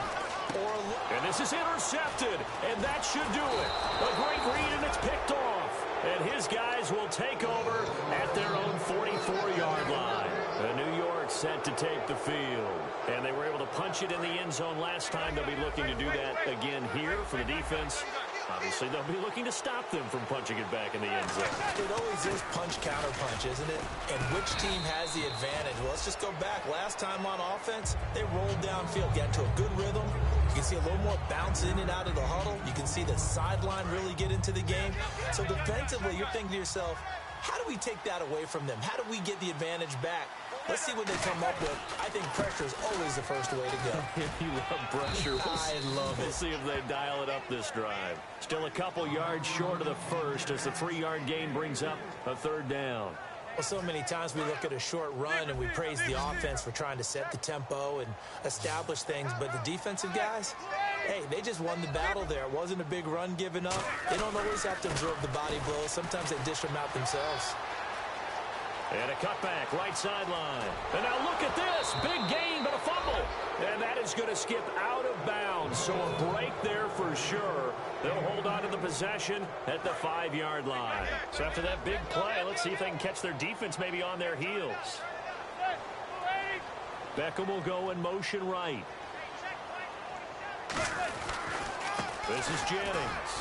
And this is intercepted, and that should do it. A great read, and it's picked off. And his guys will take over at their own 44-yard line. New York set to take the field. And they were able to punch it in the end zone last time. They'll be looking to do that again here for the defense. Obviously, they'll be looking to stop them from punching it back in the end zone. It always is punch-counter-punch, isn't it? And which team has the advantage? Well, let's just go back. Last time on offense, they rolled downfield, got into a good rhythm. You can see a little more bounce in and out of the huddle. You can see the sideline really get into the game. So defensively, you're thinking to yourself, how do we take that away from them? How do we get the advantage back? Let's see what they come up with. I think pressure is always the first way to go. You love pressure. I love it. We'll see if they dial it up this drive. Still a couple yards short of the first as the 3-yard gain brings up a third down. Well, so many times we look at a short run and we praise the offense for trying to set the tempo and establish things, but the defensive guys, hey, they just won the battle there. It wasn't a big run given up. They don't always have to absorb the body blows. Sometimes they dish them out themselves. And a cutback, right sideline. And now look at this. Big gain, but a fumble. And that is going to skip out of bounds. So a break there for sure. They'll hold on to the possession at the 5-yard line. So after that big play, let's see if they can catch their defense maybe on their heels. Beckham will go in motion right. This is Jennings.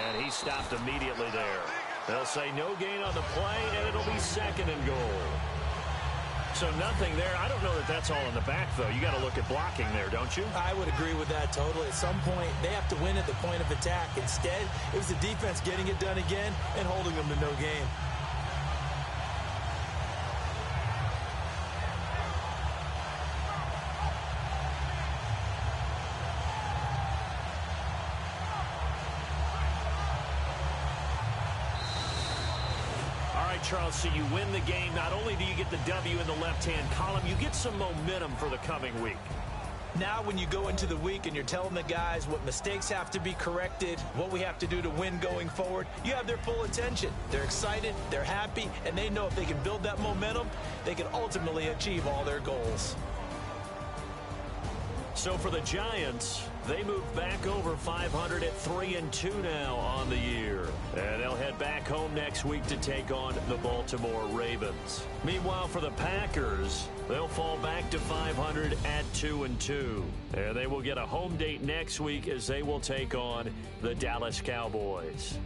And he stopped immediately there. They'll say no gain on the play, and it'll be second and goal. So nothing there. I don't know that that's all in the back, though. You got to look at blocking there, don't you? I would agree with that totally. At some point, they have to win at the point of attack. Instead, it was the defense getting it done again and holding them to no gain. Charles, so you win the game. Not only do you get the W in the left-hand column, you get some momentum for the coming week. Now when you go into the week and you're telling the guys what mistakes have to be corrected, what we have to do to win going forward, you have their full attention. They're excited, they're happy, and they know if they can build that momentum, they can ultimately achieve all their goals. So for the Giants, they move back over 500 at 3-2 now on the year. And they'll head back home next week to take on the Baltimore Ravens. Meanwhile, for the Packers, they'll fall back to 500 at 2-2. And they will get a home date next week as they will take on the Dallas Cowboys.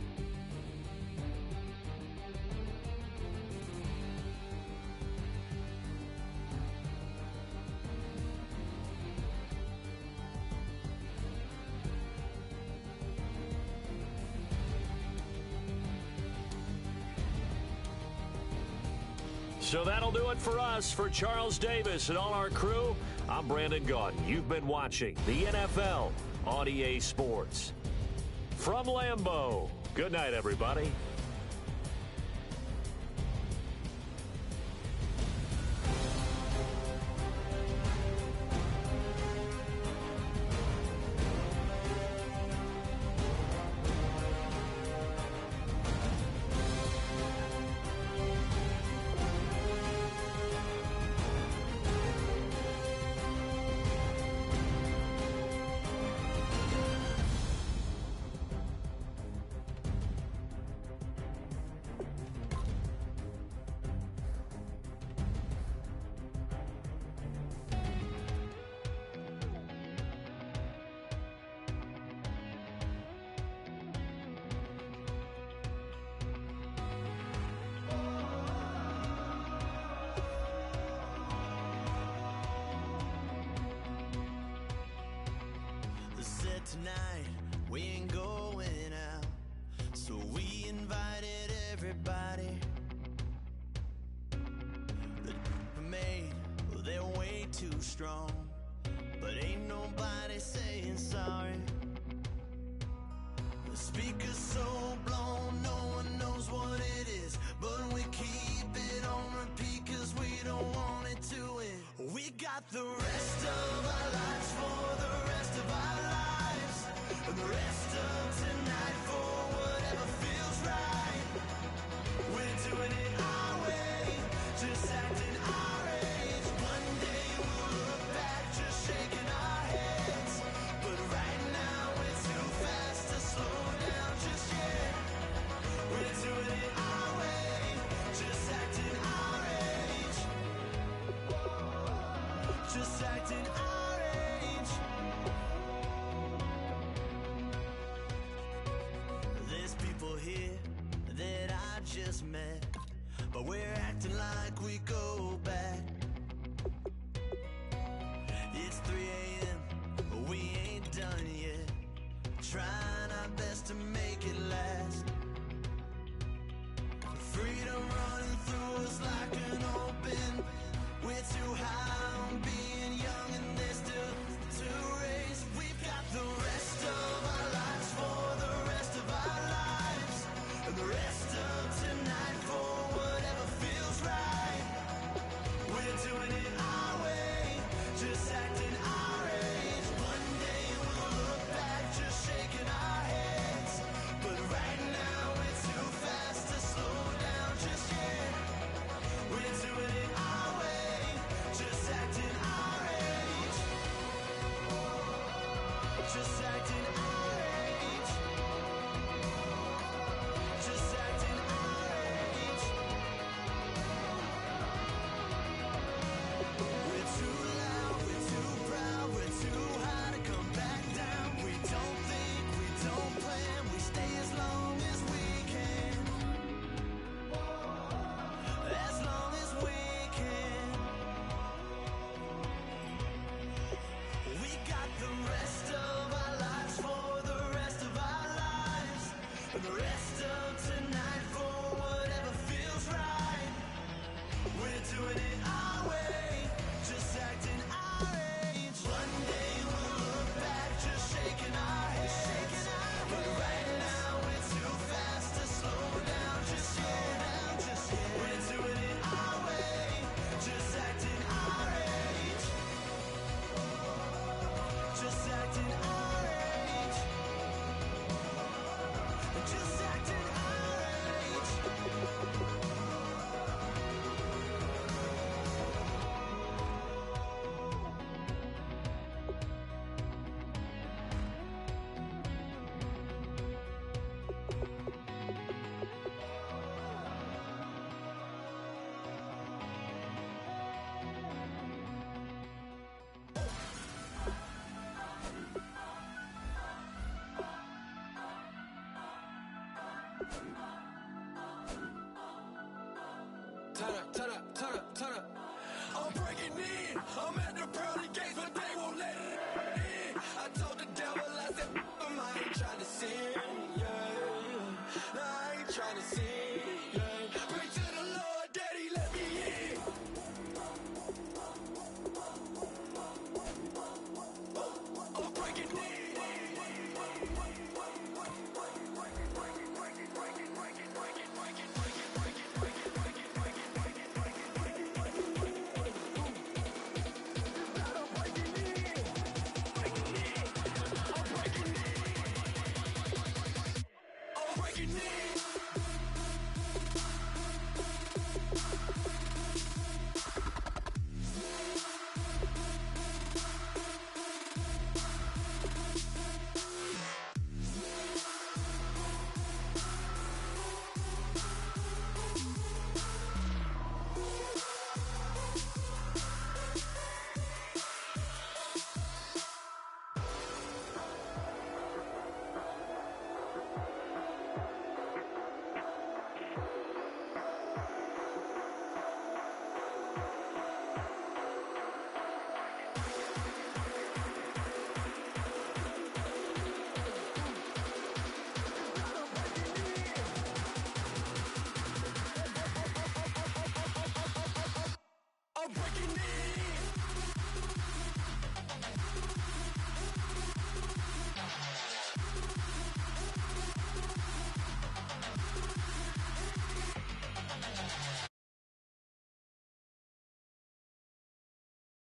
So that'll do it for us. For Charles Davis and all our crew, I'm Brandon Gaudin. You've been watching the NFL on EA Sports. From Lambeau, Good night, everybody. Tonight we ain't going out, so we invited everybody. The made, well, they're way too strong, but ain't nobody saying sorry. The speaker's so blown, no one knows what it is, but we keep it on repeat 'cause we don't want it to end. We got the rest of our lives for the rest of our lives. And the rest of tonight for whatever feels right. We're doing it our way, just acting our age. One day we'll look back, just shaking our heads. But right now we're too fast to slow down just yet. We're doing it our way, just acting our age. Just acting our age. There's people here that I just met, but we're acting like we go back. It's 3 a.m., but we ain't done yet. Trying our best to make it last. Freedom running through us like an open. We're too high on being young and there's still to raise. We've got the rest of our lives for the rest of our lives. And the rest of tonight for whatever feels right. We're doing it our way, just acting our age. One day we'll look back, just shaking our heads. But right now we're too fast to slow down just yet. We're doing it our way, just acting our age. Just acting our age. Just acting our age. We're too loud, we're too proud, we're too high to come back down. We don't think, we don't plan, we stay as long as we can. As long as we can. We got the rest of our lives for the rest of our lives. And the rest of tonight for whatever feels right. We're doing it our way, just acting our age. One day we'll look back, just shaking our heads. But right now we're too fast to slow down just yet. We're doing it our way, just acting our age. Just acting our age. Just acting our age. Turn up, turn up, turn up, turn up. I'm breaking in. I'm at the pearly gates, but they won't let it in. I told the devil, I said, I ain't trying to sin, yeah. No, I ain't trying to sin, yeah. Pray to the Lord, Daddy, let me in. I'm breaking in. breaking in.